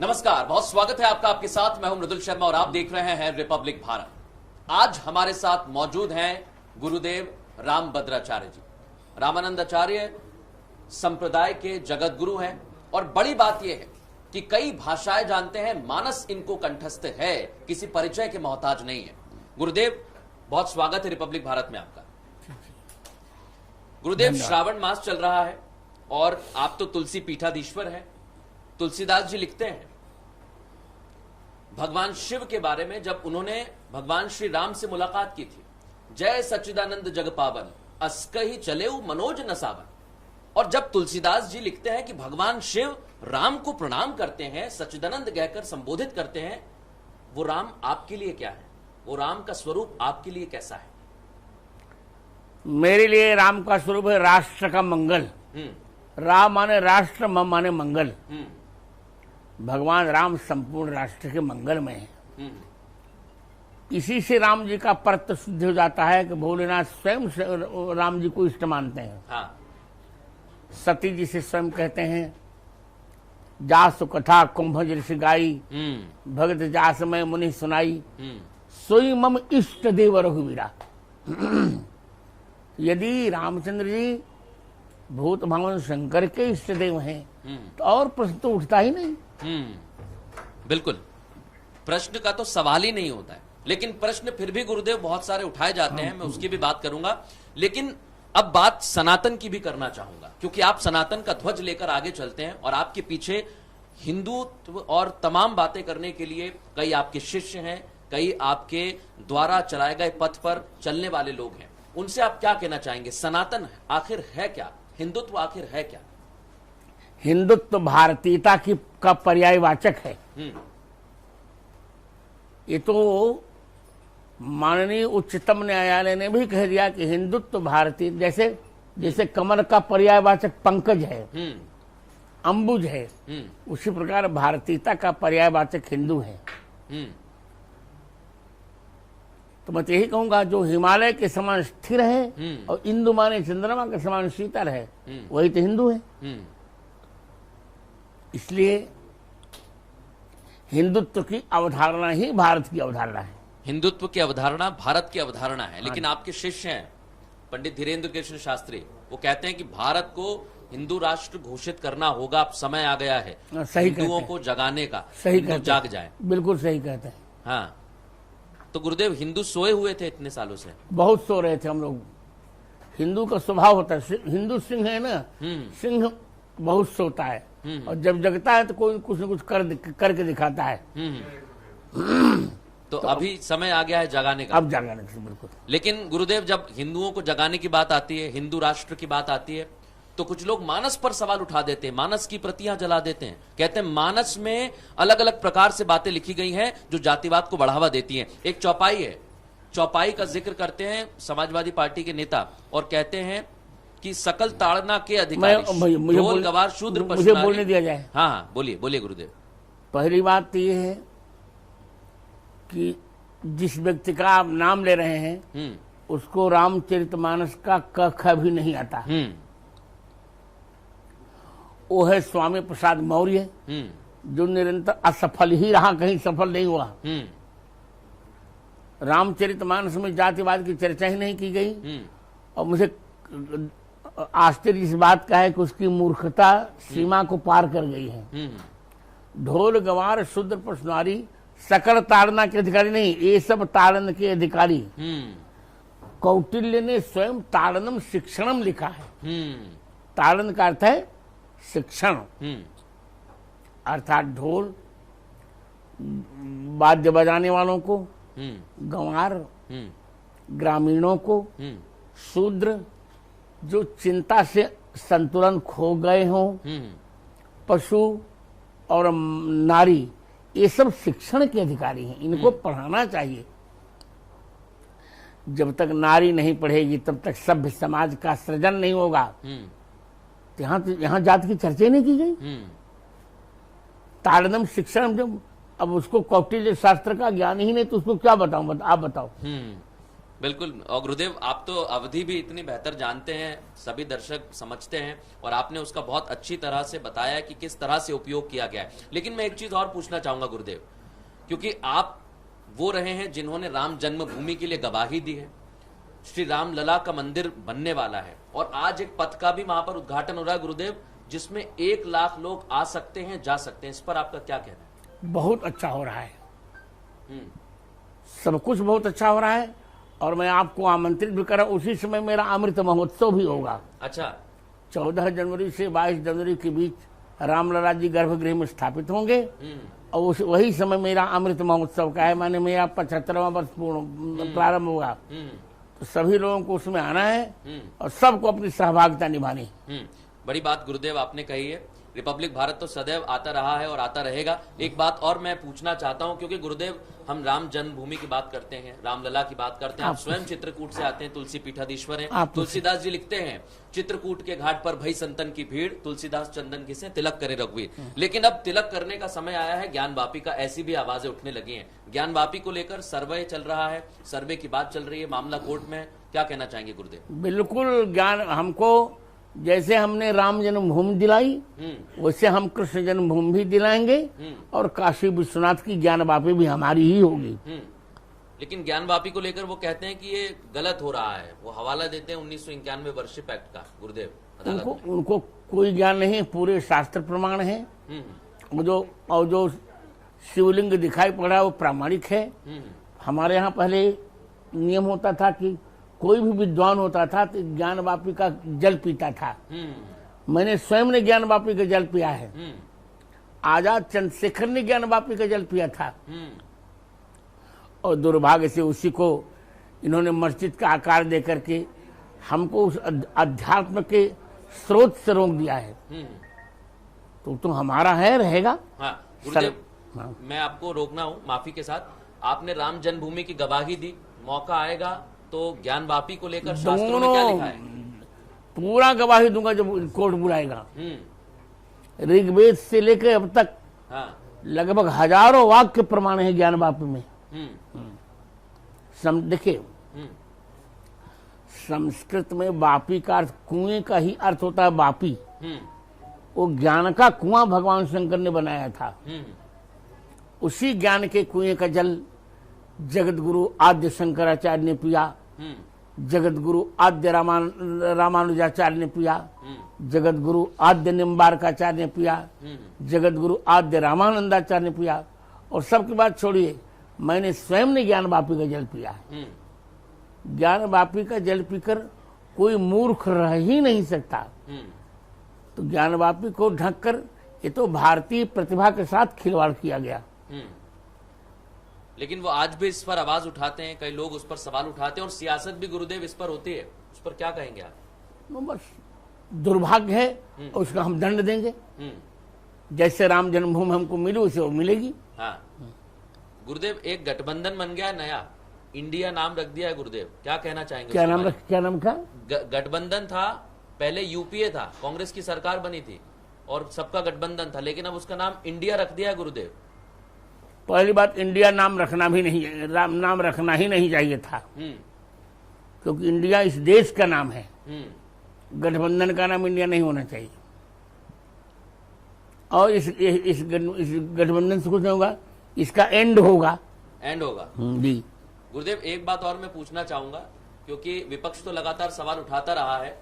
नमस्कार, बहुत स्वागत है आपका। आपके साथ मैं हूं मृदुल शर्मा और आप देख रहे हैं रिपब्लिक भारत। आज हमारे साथ मौजूद हैं गुरुदेव रामभद्राचार्य जी। रामानंद आचार्य संप्रदाय के जगत गुरु हैं और बड़ी बात यह है कि कई भाषाएं जानते हैं, मानस इनको कंठस्थ है, किसी परिचय के मोहताज नहीं है। गुरुदेव, बहुत स्वागत है रिपब्लिक भारत में आपका। गुरुदेव, श्रावण मास चल रहा है और आप तो तुलसी पीठाधीश्वर हैं। तुलसीदास जी लिखते हैं भगवान शिव के बारे में, जब उन्होंने भगवान श्री राम से मुलाकात की थी, जय सच्चिदानंद जग पावन अस्कहि चलेउ मनोज नसावन। और जब तुलसीदास जी लिखते हैं कि भगवान शिव राम को प्रणाम करते हैं, सच्चिदानंद कहकर संबोधित करते हैं, वो राम आपके लिए क्या है? वो राम का स्वरूप आपके लिए कैसा है? मेरे लिए राम का स्वरूप है राष्ट्र का मंगल। राम माने राष्ट्र, मम माने मंगल। भगवान राम संपूर्ण राष्ट्र के मंगल में है। इसी से राम जी का परत सिद्ध हो जाता है कि भोलेनाथ स्वयं से राम जी को इष्ट मानते हैं। हाँ। सती जी से स्वयं कहते हैं, जासु कथा कुंभज ऋषि गाई, भगत जास में मुनि सुनाई, सोई मम इष्ट देव रघुवीरा। यदि रामचंद्र जी भूत भगवान शंकर के इष्ट देव हैं तो और प्रश्न तो उठता ही नहीं। बिल्कुल, प्रश्न का तो सवाल ही नहीं होता है। लेकिन प्रश्न फिर भी गुरुदेव बहुत सारे उठाए जाते हैं, मैं उसकी भी बात करूंगा। लेकिन अब बात सनातन की भी करना चाहूंगा, क्योंकि आप सनातन का ध्वज लेकर आगे चलते हैं और आपके पीछे हिंदुत्व और तमाम बातें करने के लिए कई आपके शिष्य हैं, कई आपके द्वारा चलाए गए पथ पर चलने वाले लोग हैं। उनसे आप क्या कहना चाहेंगे? सनातन आखिर है क्या? हिंदुत्व आखिर है क्या? हिंदुत्व भारतीयता की का पर्यायवाचक है। ये तो माननीय उच्चतम न्यायालय ने भी कह दिया कि हिंदुत्व भारतीय, जैसे कमल का पर्यायवाचक पंकज है, अंबुज है, उसी प्रकार भारतीयता का पर्यायवाचक हिंदू है। तो मैं यही कहूंगा, जो हिमालय के समान स्थिर है और इंदु माने चंद्रमा के समान शीतल है, वही तो हिंदू है। इसलिए हिंदुत्व की अवधारणा ही भारत की अवधारणा है। हिंदुत्व की अवधारणा भारत की अवधारणा है। लेकिन आपके शिष्य हैं पंडित धीरेन्द्र कृष्ण शास्त्री, वो कहते हैं कि भारत को हिंदू राष्ट्र घोषित करना होगा, अब समय आ गया है हिंदुओं को जगाने का। सही जाग जाए। बिल्कुल सही कहते हैं। हाँ, तो गुरुदेव, हिंदू सोए हुए थे इतने सालों से? बहुत सो रहे थे हम लोग। हिंदू का स्वभाव होता है, हिंदू सिंह है ना, सिंह बहुत सोता है और जब जगता है तो कोई कुछ न कुछ करके दिखाता है। तो अभी समय आ गया है जगाने का। अब जगाने का, बिल्कुल। लेकिन गुरुदेव, जब हिंदुओं को जगाने की बात आती है, हिंदू राष्ट्र की बात आती है, तो कुछ लोग मानस पर सवाल उठा देते हैं, मानस की प्रतियां जला देते हैं। कहते हैं मानस में अलग अलग प्रकार से बातें लिखी गई हैं जो जातिवाद को बढ़ावा देती हैं। एक चौपाई है, चौपाई का जिक्र करते हैं समाजवादी पार्टी के नेता और कहते हैं कि सकल ताड़ना के अधिकारी ढोल गवार शूद्र मुझे बोलने दिया जाए। हाँ, बोलिए बोलिए गुरुदेव। पहली बात तो ये है कि जिस व्यक्ति का आप नाम ले रहे हैं उसको रामचरितमानस का क ख भी नहीं आता। वो है स्वामी प्रसाद मौर्य, जो निरंतर असफल ही रहा, कहीं सफल नहीं हुआ। रामचरितमानस में जातिवाद की चर्चा ही नहीं की गई और मुझे आश्चर्य इस बात का है कि उसकी मूर्खता सीमा को पार कर गई है। ढोल गवार शूद्र पशुनारी सकल ताड़ना के अधिकारी नहीं, ये सब ताड़न के अधिकारी। कौटिल्य ने स्वयं ताड़नम शिक्षणम लिखा है। ताड़न का अर्थ है शिक्षण, अर्थात ढोल वाद्य बजाने वालों को, गंवार ग्रामीणों को, शूद्र जो चिंता से संतुलन खो गए हों, पशु और नारी, ये सब शिक्षण के अधिकारी हैं। इनको पढ़ाना चाहिए। जब तक नारी नहीं पढ़ेगी तब तक सभ्य समाज का सृजन नहीं होगा। तो यहाँ जात की चर्चा नहीं की गई। ताड़नम शिक्षण, जब अब उसको कौटिल्य शास्त्र का ज्ञान ही नहीं तो उसको क्या बताऊं, आप बताओ। बिल्कुल। और गुरुदेव, आप तो अवधि भी इतनी बेहतर जानते हैं, सभी दर्शक समझते हैं, और आपने उसका बहुत अच्छी तरह से बताया कि किस तरह से उपयोग किया गया है। लेकिन मैं एक चीज और पूछना चाहूंगा गुरुदेव, क्योंकि आप वो रहे हैं जिन्होंने राम जन्मभूमि के लिए गवाही दी है, श्री राम लला का मंदिर बनने वाला है, और आज एक पथ का भी वहां पर उद्घाटन हो रहा है गुरुदेव, जिसमें 1 लाख लोग आ सकते हैं, जा सकते हैं। इस पर आपका क्या कहना है? बहुत अच्छा हो रहा है, सब कुछ बहुत अच्छा हो रहा है। और मैं आपको आमंत्रित भी कर रहा हूं, उसी समय मेरा अमृत महोत्सव भी होगा। अच्छा। 14 जनवरी से 22 जनवरी के बीच रामलला जी गर्भगृह में स्थापित होंगे, और वही समय मेरा अमृत महोत्सव का है, माने मेरा 75वां वर्ष पूर्ण प्रारंभ होगा। तो सभी लोगों को उसमें आना है और सबको अपनी सहभागिता निभानी। बड़ी बात गुरुदेव आपने कही है। रिपब्लिक भारत तो सदैव आता रहा है और आता रहेगा। एक बात और मैं पूछना चाहता हूं, क्योंकि गुरुदेव हम राम जन्मभूमि की बात करते हैं, रामलला की बात करते हैं, आप स्वयं चित्रकूट से आते हैं, तुलसी पीठाधीश्वर हैं। तुलसीदास जी लिखते हैं, चित्रकूट के घाट पर भई संतन की भीड़, तुलसीदास चंदन किसे तिलक करे रघुवीर। लेकिन अब तिलक करने का समय आया है ज्ञान वापी का, ऐसी भी आवाजें उठने लगी हैं। ज्ञान वापी को लेकर सर्वे चल रहा है, सर्वे की बात चल रही है, मामला कोर्ट में, क्या कहना चाहेंगे गुरुदेव? बिल्कुल, ज्ञान हमको जैसे हमने राम जन्मभूमि दिलाई, वैसे हम कृष्ण जन्मभूमि भी दिलाएंगे, और काशी विश्वनाथ की ज्ञान वापी भी हमारी ही होगी। लेकिन ज्ञान वापी को लेकर वो कहते हैं कि ये गलत हो रहा है, वो हवाला देते हैं 1991 वर्षिप एक्ट का गुरुदेव। उनको कोई ज्ञान नहीं है, पूरे शास्त्र प्रमाण है। जो शिवलिंग दिखाई पड़ा वो प्रामाणिक है। हमारे यहाँ पहले नियम होता था कि कोई भी विद्वान होता था तो ज्ञान वापी का जल पीता था। मैंने स्वयं ने ज्ञान वापी का जल पिया है। आजाद चंद्रशेखर ने ज्ञान वापी का जल पिया था, और दुर्भाग्य से उसी को इन्होंने मस्जिद का आकार दे करके हमको उस अध्यात्म के स्रोत से रोक दिया है। तो हमारा है, रहेगा। हाँ, गुरुदेव, मैं आपको रोकना हूँ माफी के साथ। आपने राम जन्मभूमि की गवाही दी, मौका आएगा तो ज्ञान वापी को लेकर शास्त्रों में क्या लिखा है? पूरा गवाही दूंगा जब कोर्ट बुलाएगा। ऋग्वेद से लेकर अब तक लगभग हजारों वाक्य प्रमाण है ज्ञान वापी में। देखिए, संस्कृत में वापी का अर्थ कुएं का ही अर्थ होता है। वापी वो ज्ञान का कुआं भगवान शंकर ने बनाया था। उसी ज्ञान के कुएं का जल जगत गुरु आद्य शंकराचार्य ने पिया, जगत गुरु आद्य रामानुजाचार्य ने पिया, जगत गुरु आद्य निम्बारकाचार्य ने पिया, जगत गुरु आद्य रामानंदाचार्य ने पिया। और सबकी बात छोड़िए, मैंने स्वयं ने ज्ञान वापी का जल पिया है। ज्ञान वापी का जल पीकर कोई मूर्ख रह ही नहीं सकता। तो ज्ञान वापी को ढककर ये तो भारतीय प्रतिभा के साथ खिलवाड़ किया गया। लेकिन वो आज भी इस पर आवाज उठाते हैं, कई लोग उस पर सवाल उठाते हैं, और सियासत भी गुरुदेव इस पर होती है। उस पर क्या कहेंगे आप? बस दुर्भाग्य है, और उसका हम दंड देंगे। जैसे राम जन्मभूमि हमको मिली वैसे वो मिलेगी। हाँ गुरुदेव, एक गठबंधन बन गया नया, इंडिया नाम रख दिया है गुरुदेव, क्या कहना चाहेंगे? क्या नाम था? गठबंधन था, पहले यूपीए था, कांग्रेस की सरकार बनी थी और सबका गठबंधन था, लेकिन अब उसका नाम इंडिया रख दिया है गुरुदेव। पहली बात, इंडिया नाम रखना भी नहीं, नाम रखना ही नहीं चाहिए था, क्योंकि इंडिया इस देश का नाम है। गठबंधन का नाम इंडिया नहीं होना चाहिए। और इस गठबंधन से कुछ नहीं होगा, इसका एंड होगा। जी गुरुदेव, एक बात और मैं पूछना चाहूंगा, क्योंकि विपक्ष तो लगातार सवाल उठाता रहा है,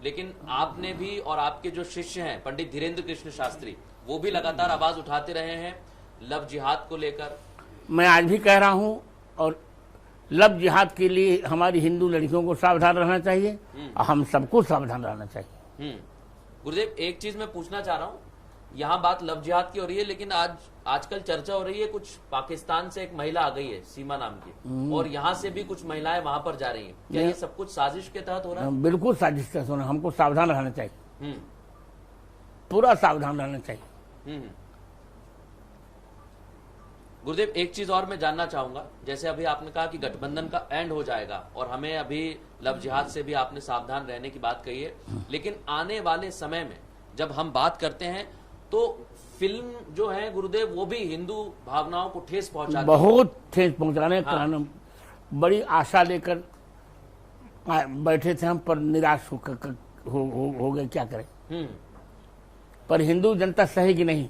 लेकिन आपने भी और आपके जो शिष्य हैं पंडित धीरेन्द्र कृष्ण शास्त्री, वो भी लगातार आवाज उठाते रहे हैं लव जिहाद को लेकर। मैं आज भी कह रहा हूं, और लव जिहाद के लिए हमारी हिंदू लड़कियों को सावधान रहना चाहिए, और हम सबको सावधान रहना चाहिए। गुरुदेव, एक चीज मैं पूछना चाह रहा हूं, यहाँ बात लव जिहाद की हो रही है, लेकिन आजकल चर्चा हो रही है, कुछ पाकिस्तान से एक महिला आ गई है सीमा नाम की, और यहाँ से भी कुछ महिलाएं वहां पर जा रही हैं। क्या ये सब कुछ साजिश के तहत हो रहा है? बिल्कुल साजिश के तहत हो रहा है। हमको सावधान रहना चाहिए, पूरा सावधान रहना चाहिए। गुरुदेव, एक चीज और मैं जानना चाहूंगा, जैसे अभी आपने कहा कि गठबंधन का एंड हो जाएगा, और हमें अभी लव जिहाद से भी आपने सावधान रहने की बात कही है, लेकिन आने वाले समय में जब हम बात करते हैं तो फिल्म जो है गुरुदेव, वो भी हिंदू भावनाओं को ठेस पहुंचाती है। बहुत ठेस पहुंचाने का कारण बड़ी आशा लेकर बैठे थे हम, पर निराश हो गए, क्या करें। पर हिंदू जनता सहेगी नहीं,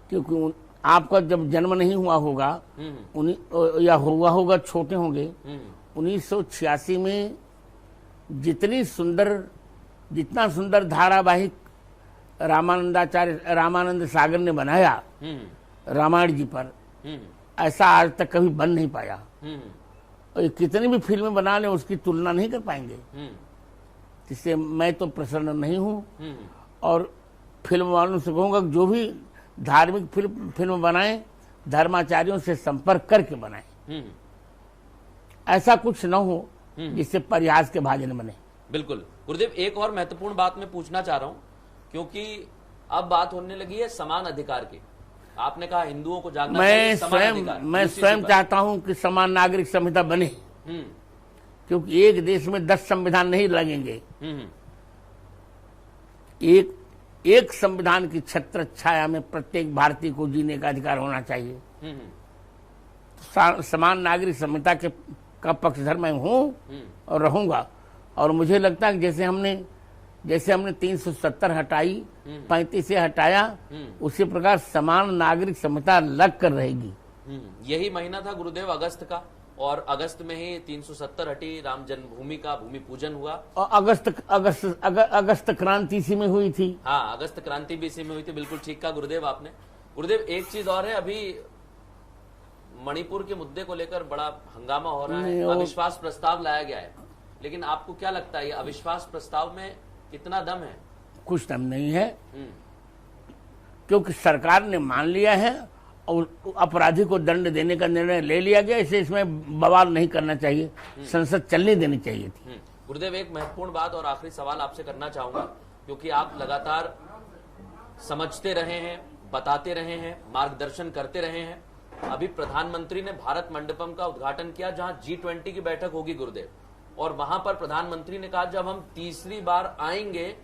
क्योंकि आपका जब जन्म नहीं हुआ होगा या हुआ होगा, छोटे होंगे। 1986 में जितना सुंदर धारावाहिक रामानंद सागर ने बनाया रामायण जी पर, ऐसा आज तक कभी बन नहीं पाया। और कितनी भी फिल्में बना लें, उसकी तुलना नहीं कर पाएंगे। इससे मैं तो प्रसन्न नहीं हूं, और फिल्म वालों से कहूंगा जो भी धार्मिक फिल्म बनाएं, धर्माचार्यों से संपर्क करके बनाएं। ऐसा कुछ न हो जिससे परिहास के भाजन बने। बिल्कुल गुरुदेव, एक और महत्वपूर्ण बात मैं पूछना चाह रहा हूं, क्योंकि अब बात होने लगी है समान अधिकार की। आपने कहा हिंदुओं को जागना चाहिए, मैं स्वयं चाहता हूं कि समान नागरिक संहिता बने, क्योंकि एक देश में 10 संविधान नहीं लगेंगे। एक संविधान की छत्र छाया में प्रत्येक भारतीय को जीने का अधिकार होना चाहिए। समान नागरिक संहिता का पक्षधर मैं हूं और रहूंगा। और मुझे लगता है कि जैसे हमने 370 हटाई, 35 से हटाया, उसी प्रकार समान नागरिक संहिता लग कर रहेगी। यही महीना था गुरुदेव अगस्त का, और अगस्त में ही 370 हटी, राम जन्मभूमि का भूमि पूजन हुआ। और अगस्त क्रांति इसी में हुई थी। हाँ, अगस्त क्रांति भी इसी में हुई थी। बिल्कुल ठीक कहा गुरुदेव आपने। गुरुदेव, एक चीज और है, अभी मणिपुर के मुद्दे को लेकर बड़ा हंगामा हो रहा है, अविश्वास प्रस्ताव लाया गया है, लेकिन आपको क्या लगता है ये अविश्वास प्रस्ताव में कितना दम है? कुछ दम नहीं है, क्योंकि सरकार ने मान लिया है और अपराधी को दंड देने का निर्णय ले लिया गया। इसे इसमें बवाल नहीं करना चाहिए, संसद चलने देनी चाहिए थी। गुरुदेव, एक महत्वपूर्ण बात और आखिरी सवाल आपसे करना चाहूंगा, क्योंकि आप लगातार समझते रहे हैं, बताते रहे हैं, मार्गदर्शन करते रहे हैं। अभी प्रधानमंत्री ने भारत मंडपम का उद्घाटन किया, जहां G20 की बैठक होगी गुरुदेव, और वहां पर प्रधानमंत्री ने कहा जब हम तीसरी बार आएंगे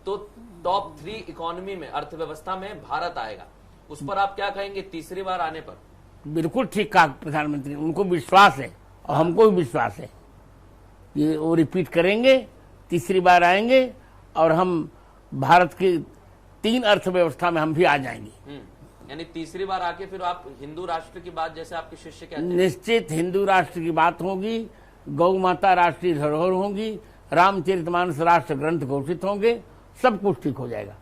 तो टॉप 3 इकोनॉमी में, अर्थव्यवस्था में भारत आएगा। उस पर आप क्या कहेंगे तीसरी बार आने पर? बिल्कुल ठीक कहा प्रधानमंत्री, उनको विश्वास है और हमको भी विश्वास है, ये वो रिपीट करेंगे, तीसरी बार आएंगे और हम भारत की 3 अर्थव्यवस्था में हम भी आ जाएंगे। यानी तीसरी बार आके फिर आप हिंदू राष्ट्र की बात, जैसे आपके शिष्य कहते हैं, निश्चित हिंदू राष्ट्र की बात होगी, गौ माता राष्ट्रीय धरोहर होगी, रामचरितमानस राष्ट्र ग्रंथ घोषित होंगे, सब कुछ ठीक हो जाएगा।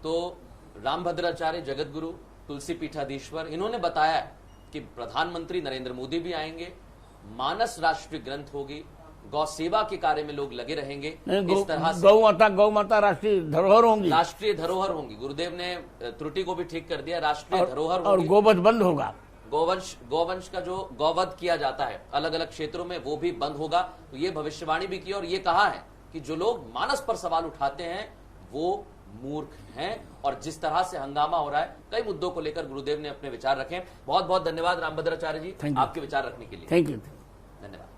तो रामभद्राचार्य जगतगुरु तुलसी पीठाधीश्वर इन्होंने बताया कि प्रधानमंत्री नरेंद्र मोदी भी आएंगे, मानस राष्ट्रीय ग्रंथ होगी, गौ सेवा के कार्य में लोग लगे रहेंगे। इस तरह से गौ माता राष्ट्रीय धरोहर होंगी, राष्ट्रीय धरोहर होंगी। गुरुदेव ने त्रुटि को भी ठीक कर दिया, राष्ट्रीय धरोहर और गोवध बंद होगा। गौवंश का जो गौवध किया जाता है अलग अलग क्षेत्रों में, वो भी बंद होगा। तो ये भविष्यवाणी भी की और ये कहा है कि जो लोग मानस पर सवाल उठाते हैं वो मूर्ख हैं। और जिस तरह से हंगामा हो रहा है, कई मुद्दों को लेकर गुरुदेव ने अपने विचार रखे। बहुत बहुत धन्यवाद रामभद्राचार्य जी, आपके विचार रखने के लिए। थैंक यू, धन्यवाद।